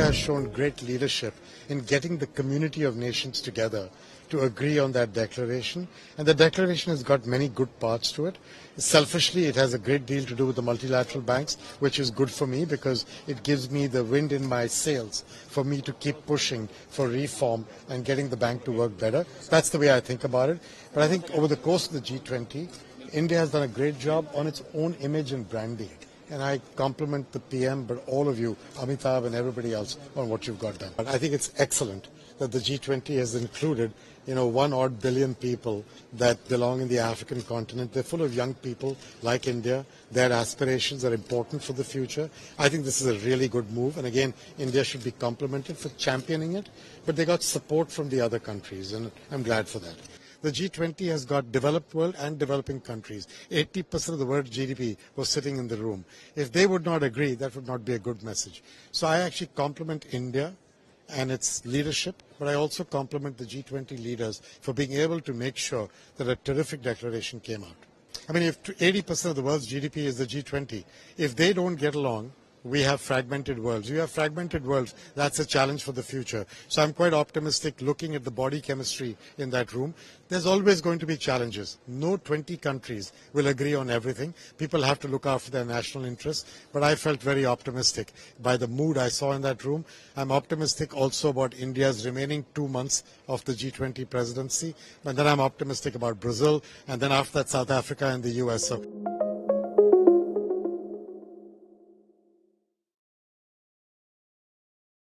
has shown great leadership in getting the community of nations together to agree on that declaration. And the declaration has got many good parts to it. Selfishly, it has a great deal to do with the multilateral banks, which is good for me because it gives me the wind in my sails for me to keep pushing for reform and getting the bank to work better. That's the way I think about it. But I think over the course of the G20, India has done a great job on its own image and branding. And I compliment the PM, but all of you, Amitabh and everybody else, on what you've got done. But I think it's excellent that the G20 has included, 1 odd billion people that belong in the African continent. They're full of young people like India. Their aspirations are important for the future. I think this is a really good move. And again, India should be complimented for championing it. But they got support from the other countries, and I'm glad for that. The G20 has got developed world and developing countries. 80% of the world's GDP was sitting in the room. If they would not agree, that would not be a good message. So I actually compliment India and its leadership, but I also compliment the G20 leaders for being able to make sure that a terrific declaration came out. I mean, if 80% of the world's GDP is the G20, if they don't get along, we have fragmented worlds. You have fragmented worlds. That's a challenge for the future. So I'm quite optimistic looking at the body chemistry in that room. There's always going to be challenges. No 20 countries will agree on everything. People have to look after their national interests. But I felt very optimistic by the mood I saw in that room. I'm optimistic also about India's remaining 2 months of the G20 presidency. And then I'm optimistic about Brazil. And then after that, South Africa and the US. So